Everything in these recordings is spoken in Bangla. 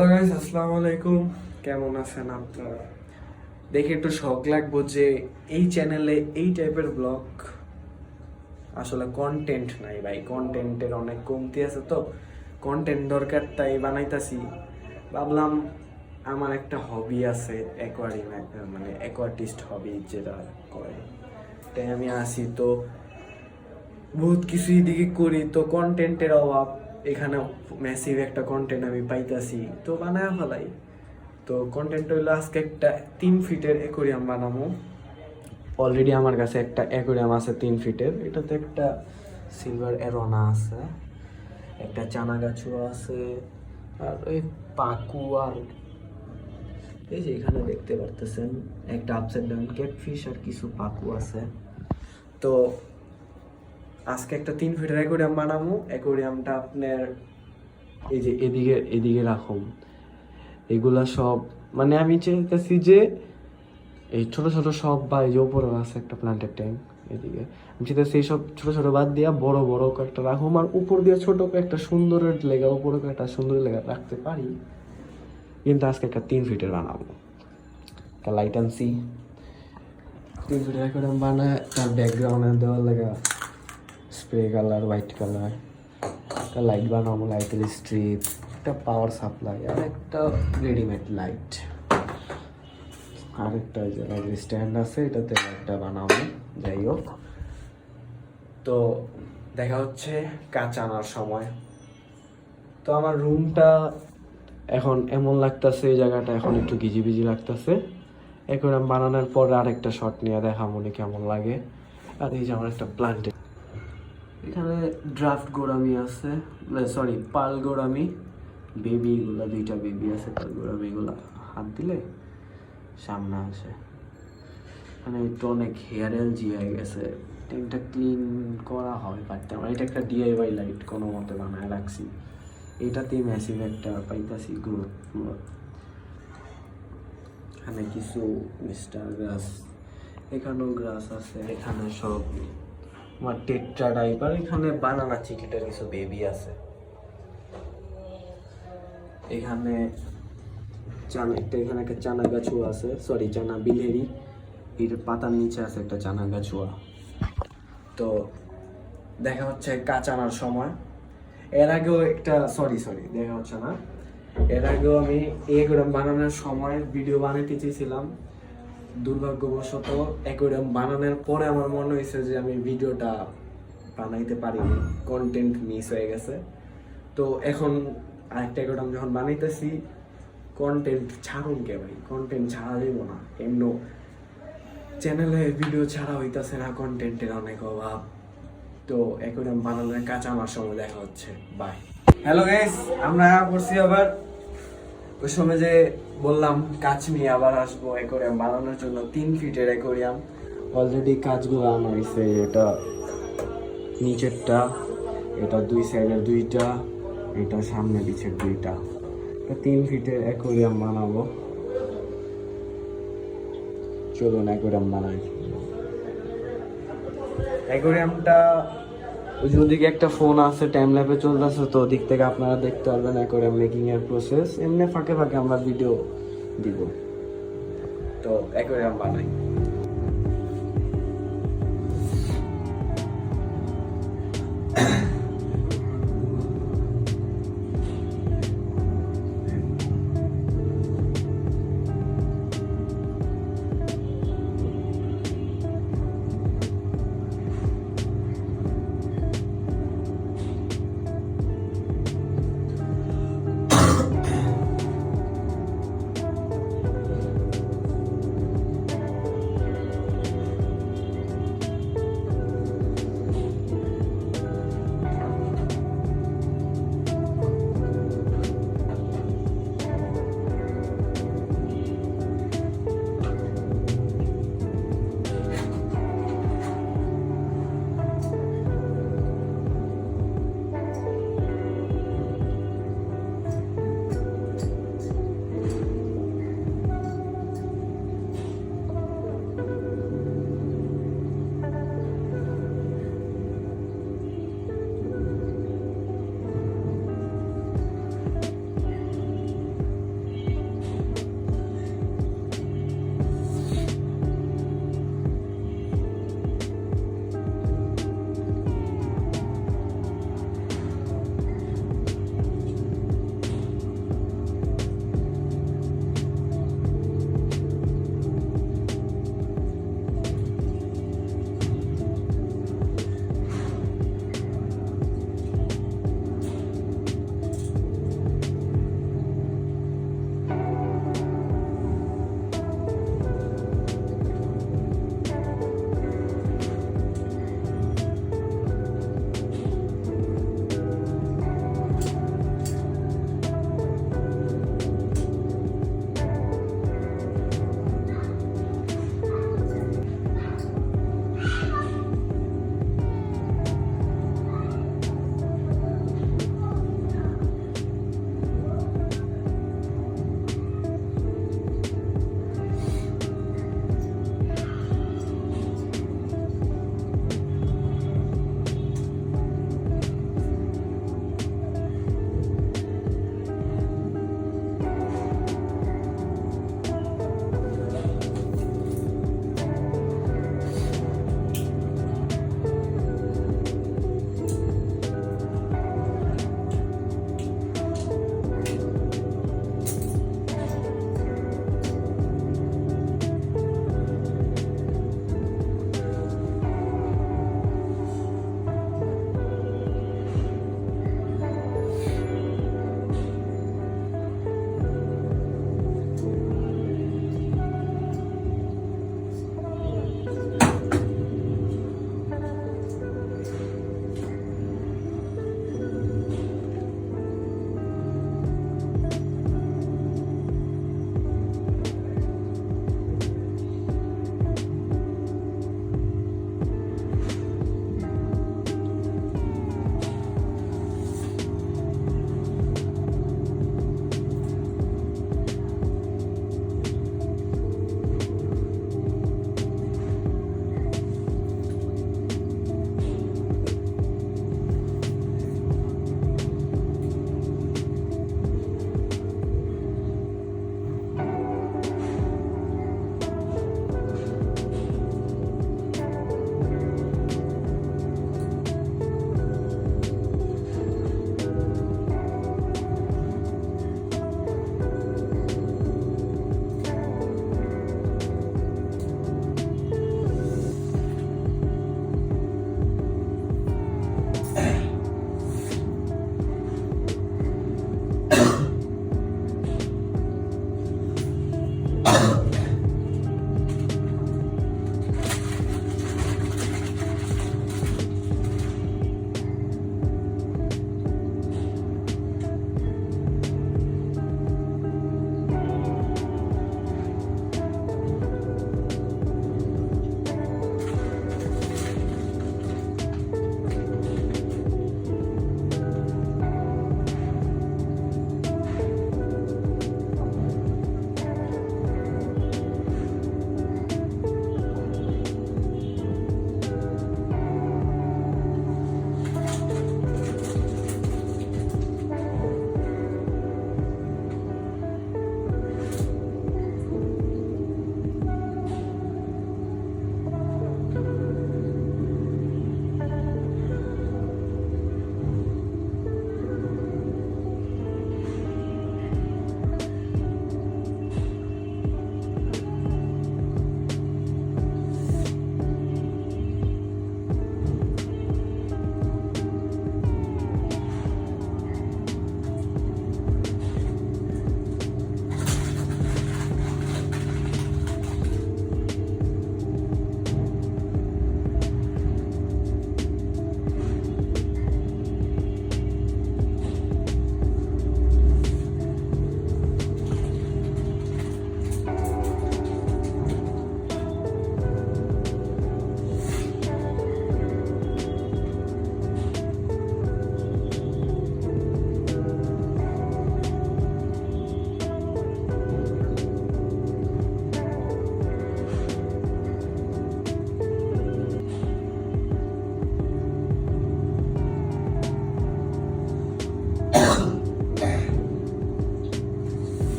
আসসালামু আলাইকুম, কেমন আছেন আপনারা? দেখে একটু শখ লাগবো যে এই চ্যানেলে এই টাইপের ব্লগ আসলে কন্টেন্ট নাই ভাই, কন্টেন্টের অনেক কমতি আছে, তো কন্টেন্ট দরকার তাই বানাইতাছি। ভাবলাম আমার একটা হবি আছে অ্যাকোয়ারিয়াম, মানে অ্যাকোয়াটিস্ট হবি যেটা করে, তাই আমি আসি তো বহুত কিছু এদিকে করি, তো কন্টেন্টের অভাব। এখানে ম্যাসিভ একটা কন্টেন্ট আমি পাইতাছি, তো বানায় ফেলাই। তো কন্টেন্ট হইলো আজকে একটা 3 ফিটের অ্যাকোয়ারিয়াম বানাবো। অলরেডি আমার কাছে একটা অ্যাকোয়ারিয়াম আছে 3 ফিটের, এটাতে একটা সিলভার অ্যারোনা আছে, একটা চানা গাছুয়া আছে, আর ওই পাকু, আর এই যে এখানে দেখতে পারতেছেন একটা আপসাইড ডাউন ক্যাটফিশ আর কিছু পাকু আছে। তো আজকে একটা 3 ফিটের অ্যাকোয়ারিয়াম বানাবো। অ্যাকোয়ারিয়ামটা আপনার এই যে এদিকে এদিকে রাখুন, এগুলা সব মানে আমি চাইতেছি যে এই ছোট ছোট সব, বা এই যে উপরে আছে একটা প্লান্টের ট্যাঙ্ক, এদিকে আমি চাইতেছি এই সব ছোট ছোট বাদ দিয়া বড় বড় কয়েকটা রাখুম, আর উপর দিয়ে ছোট একটা সুন্দরের লেগা, উপরে একটা সুন্দর লেগা রাখতে পারি। কিন্তু আজকে একটা 3 ফিটের বানাবো। একটা লাইট আনছি 3 ফিটের একটা বানায়, তার ব্যাকগ্রাউন্ডে দেওয়ার লেগা স্প্রে কালার হোয়াইট কালার, একটা লাইট বানাবো, লাইটের স্ট্রিপ, একটা পাওয়ার সাপ্লাই, আর একটা রেডিমেড লাইট, আর একটা যে স্ট্যান্ড আছে এটাতে একটা বানাবো। যাই হোক, তো দেখা হচ্ছে কাজ আনার সময়। তো আমার রুমটা এখন এমন লাগতেছে, এই জায়গাটা এখন একটু গিজিবিজি লাগতেছে। এখন আমি বানানোর পর আরেকটা শট নিয়ে দেখা মনে কেমন লাগে। আর এই যে আমার একটা প্লান্টের, এখানে ড্রাফট গোরামি আছে, সরি পাল গোরামি বেবি, এগুলা 2টা বেবি আছে। পাল গোরামি এগুলা হাত দিলে সামনে আসে। মানে একটু অনেক হেয়ার এলজি হয়ে গেছে, ট্যাঙ্কটা ক্লিন করা হয় পারতাম। এটা একটা ডিআইওয়াই লাইট কোনো মতে বানায় রাখছি, এটাতেই ম্যাসিভ একটা পাইতাছি গ্রোথ। এখানে কিছু মিস্টার গ্রাস, এখানেও গ্রাস আছে, এখানে সব আমার টেট্রা ডাইপার, এখানে বানানা চিকেটের কিছু বেবি আছে। এখানে এখানে একটা চানা গাছুয়া আছে, সরি চানা বিলহেরি, এর পাতার নিচে আছে একটা চানা গাছুয়া। তো দেখা হচ্ছে কাঁচ আনার সময়। এর আগেও একটা সরি দেখা হচ্ছে না, এর আগেও আমি অ্যাকোয়ারিয়াম বানানোর সময় ভিডিও বানাতে চেয়েছিলাম। দুর্ভাগ্যবশত অ্যাকোয়ারিয়াম বানানোর পরে আমার মনে হয়েছে যে আমি ভিডিওটা বানাইতে পারিনি, কন্টেন্ট মিস হয়ে গেছে। তো এখন আরেকটা অ্যাকোয়ারিয়াম যখন বানাইতেছি, কন্টেন্ট ছাড়ুন কে ভাই, কন্টেন্ট ছাড়া যাব না। এমন চ্যানেলে ভিডিও ছাড়া হইতাছে না, কন্টেন্টের অনেক অভাব। তো অ্যাকোয়ারিয়াম বানানোর কাজ আমার সময় দেখা হচ্ছে। বাই। হ্যালো গাইস, আমরা করছি আবার ওই সময় যে বললাম কাজ নিয়ে আবার আসবো অ্যাকোয়ারিয়াম বানানোর জন্য। 3 ফিটের অ্যাকোয়ারিয়াম অলরেডি কাজগুলো আনা হয়েছে। এটা নিচেরটা, এটা 2 সাইডের 2টা, এটা সামনে পিছের 2টা। 3 ফিটের অ্যাকোয়ারিয়াম বানাবো, চলুন অ্যাকোয়ারিয়াম বানাই। অ্যাকোয়ারিয়ামটা ওই যে ওদিকে একটা ফোন আছে, টাইম ল্যাপে চলতেছে, তো ওদিক থেকে আপনারা দেখতে পারবেন অ্যাকোয়ারিয়াম মেকিং এর প্রসেস। এমনি ফাঁকে ফাঁকে আমরা ভিডিও দিব। তো অ্যাকোয়ারিয়াম বানাই।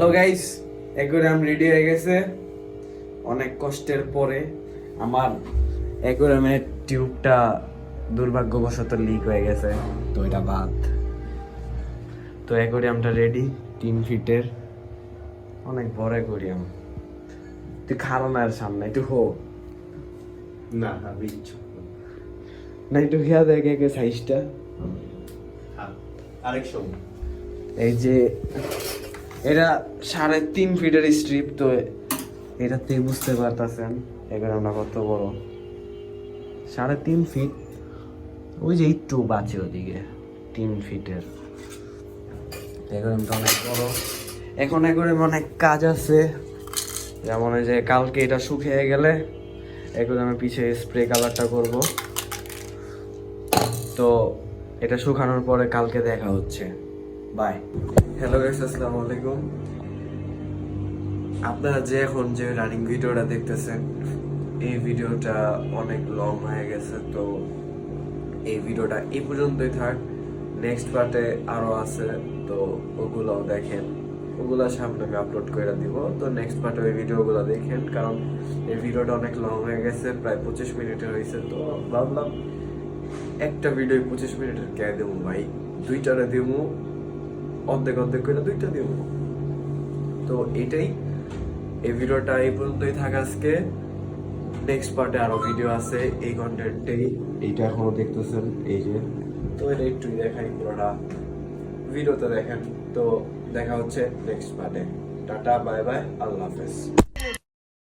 হ্যালো গাইস, অ্যাকোয়ারিয়াম রেডি হয়ে গেছে অনেক কষ্টের পরে। আমার অ্যাকোয়ারিয়ামের টিউবটা দুর্ভাগ্যবশত লিক হয়ে গেছে, তো এটা বাদ। তো অ্যাকোয়ারিয়ামটা রেডি, 3 ফিটের, অনেক বড় অ্যাকোয়ারিয়াম। তুই খারাপ না সামনে একটু হো না বিচ্ছু না, একটু খেয়া দেখে সাইজটা। আরেক সময় এই যে এটা 3.5 ফিটের স্ট্রিপ, তো এটাতে বুঝতে পারতেছেন অ্যাকোয়ারিয়ামটা কত বড়। 3.5 ফিট, ওই যে একটু বাঁচে ওদিকে 3 ফিটের। অ্যাকোয়ারিয়ামটা অনেক বড়। এখন অ্যাকোয়ারিয়ামে অনেক কাজ আছে, যেমন এই যে কালকে এটা শুকিয়ে গেলে অ্যাকোয়ারিয়ামের পিছে স্প্রে কালারটা করব। তো এটা শুকানোর পরে কালকে দেখা হচ্ছে। বাই। হ্যালো গাইস, আসসালামু আলাইকুম। আপনারা যে এখন যে রানিং ভিডিওটা দেখতেছেন, এই ভিডিওটা অনেক লং হয়ে গেছে, তো এই ভিডিওটা এই পর্যন্তই থাক। নেক্সট পার্টে আরো আছে, তো ওগুলো দেখেন, ওগুলো সামনে আমি আপলোড করে দিব। তো নেক্সট পার্টে ওই ভিডিওগুলো দেখেন, কারণ এই ভিডিওটা অনেক লং হয়ে গেছে, প্রায় 25 মিনিটের হয়েছে। তো ভাবলাম একটা ভিডিও 25 মিনিটের কে দেবো ভাই, দুইটারে দেবো, অর্ধেক অর্ধেক করে দুইটা দেবো। তো এটাই, এই ভিডিওটা এই পর্যন্তই থাক আজকে। নেক্সট পার্টে আরো ভিডিও আছে এই কন্টেন্টেই। এইটা এখনো দেখতেছেন, এই যে, তো এটা একটু দেখাই, পুরোটা ভিডিওতে দেখেন। তো দেখা হচ্ছে নেক্সট পার্টে। টাটা, বাই বাই, আল্লাহ হাফেজ।